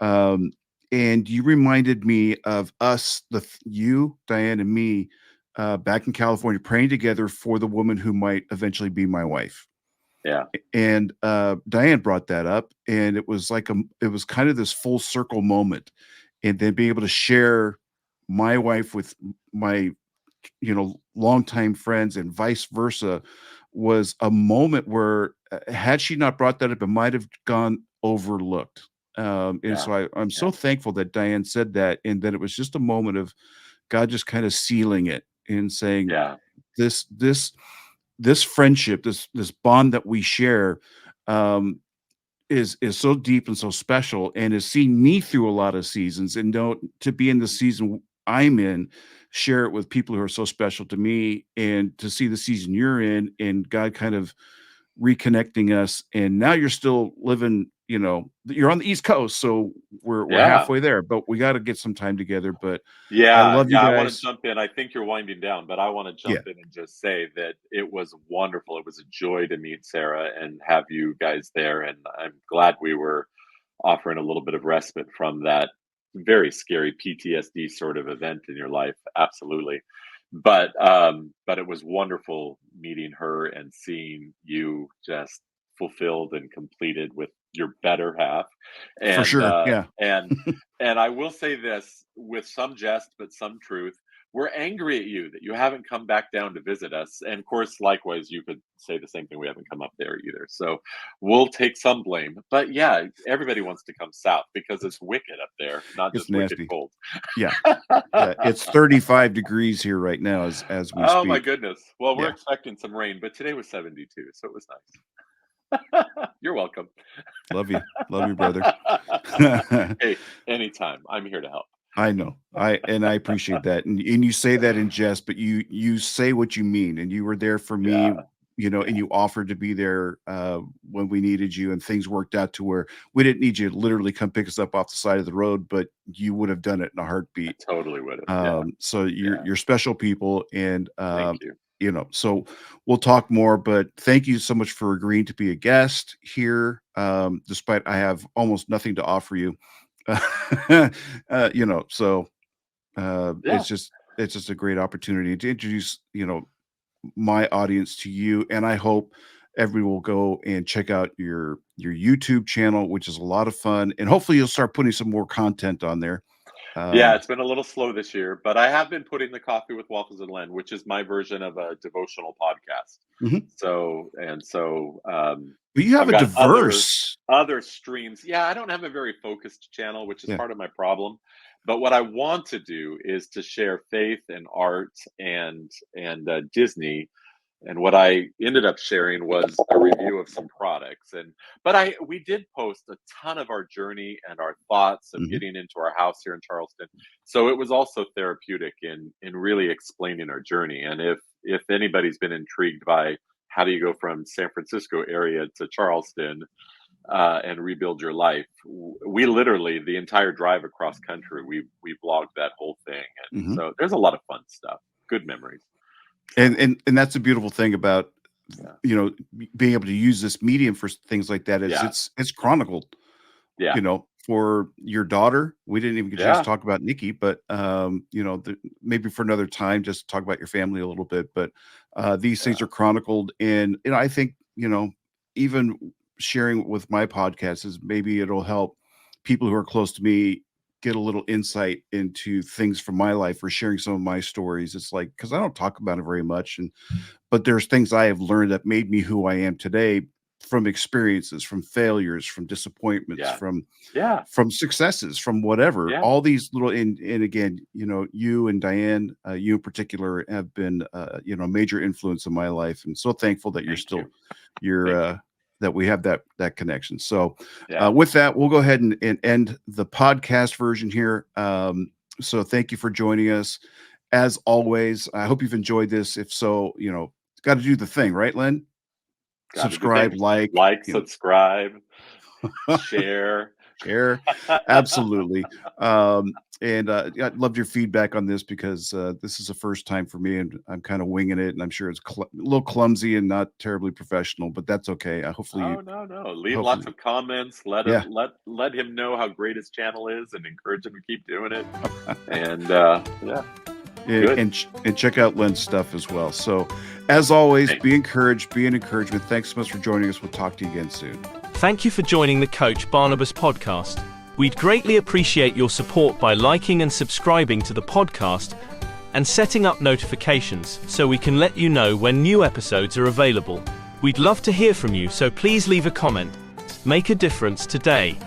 um, and you reminded me of us, you, Diane, and me, back in California, praying together for the woman who might eventually be my wife. yeah, And Diane brought that up, and it was kind of this full circle moment, and then being able to share my wife with my longtime friends, and vice versa, was a moment where, had she not brought that up, it might have gone overlooked. And yeah, so I'm yeah, so thankful that Diane said that, and that it was just a moment of God just kind of sealing it and saying, yeah, this this this friendship, this bond that we share, um, is so deep and so special, and has seen me through a lot of seasons, and know to be in the season I'm in, share it with people who are so special to me, and to see the season you're in, and God kind of reconnecting us. And now you're still living, you're on the East Coast, so we're yeah. halfway there, but we got to get some time together. But I Yeah, love you yeah, I wanna guys. jump in. I think you're winding down, but I wanna Yeah, jump in and just say that it was wonderful. It was a joy to meet Sarah and have you guys there, and I'm glad we were offering a little bit of respite from that very scary PTSD sort of event in your life. Absolutely. But it was wonderful meeting her and seeing you just fulfilled and completed with your better half. for And sure. uh Yeah. and and I will say this with some jest but some truth. we're angry at you that you haven't come back down to visit us. And of course, likewise, you could say the same thing. We haven't come up there either. So we'll take some blame. But yeah, everybody wants to come south because it's wicked up there, not It's just wicked nasty. cold. Yeah. It's 35 degrees here right now as we Oh speak. my goodness. Well, we're Yeah. expecting some rain, but today was 72, so it was nice. You're welcome. Love you, brother. Hey, anytime. I'm here to help. I know. I appreciate that. And you say that in jest, but you say what you mean. And you were there for me, Yeah. and you offered to be there when we needed you, and things worked out to where we didn't need you to literally come pick us up off the side of the road, but you would have done it in a heartbeat. Totally would have. So you're special people, and Thank you. So we'll talk more, but thank you so much for agreeing to be a guest here. Despite I have almost nothing to offer you. So it's just a great opportunity to introduce my audience to you, and I hope everyone will go and check out your YouTube channel, which is a lot of fun, and hopefully you'll start putting some more content on there. Yeah, it's been a little slow this year, but I have been putting the Coffee with Waffles and Len, which is my version of a devotional podcast. Mhm. But you have I've a got diverse. other streams. Yeah, I don't have a very focused channel, which is Yeah. part of my problem. But what I want to do is to share faith and art and Disney. And what I ended up sharing was a review of some products. But we did post a ton of our journey and our thoughts of Mhm. getting into our house here in Charleston. So it was also therapeutic in really explaining our journey. And if anybody's been intrigued by how do you go from San Francisco area to Charleston and rebuild your life, we literally the entire drive across country we blogged that whole thing, and Mhm. so there's a lot of fun stuff, good memories. And that's a beautiful thing about Yeah. being able to use this medium for things like that is Yeah. it's chronicled. Yeah. For your daughter, we didn't even get a chance Yeah. to talk about Nikki, but maybe for another time, just talk about your family a little bit. But these things Yeah. are chronicled, and I think even sharing with my podcast is maybe it'll help people who are close to me get a little insight into things from my life, or sharing some of my stories. It's like, because I don't talk about it very much, but there's things I have learned that made me who I am today, from experiences, from failures, from disappointments, Yeah. from Yeah. successes, from whatever. Yeah. All these little, and again, you and Diane, you in particular, have been a major influence in my life, and so thankful that you're Thank still you. you're that we have that connection. So Yeah. with that, we'll go ahead and end the podcast version here. So thank you for joining us. As always, I hope you've enjoyed this. If so, got to do the thing, right, Len? Gotta do Subscribe, things. like, subscribe, share. share. Absolutely. And I loved your feedback on this, because this is the first time for me, and I'm kind of winging it, and I'm sure it's a little clumsy and not terribly professional, but that's okay. Hopefully, Oh, no. Leave lots of comments. Let Yeah. him let him know how great his channel is, and encourage him to keep doing it. And Good. and check out Len's stuff as well. So, as always, Thanks. be encouraged, be an encouragement. Thanks so much for joining us. We'll talk to you again soon. Thank you for joining the Coach Barnabas podcast. We'd greatly appreciate your support by liking and subscribing to the podcast and setting up notifications so we can let you know when new episodes are available. We'd love to hear from you, so please leave a comment. Make a difference today.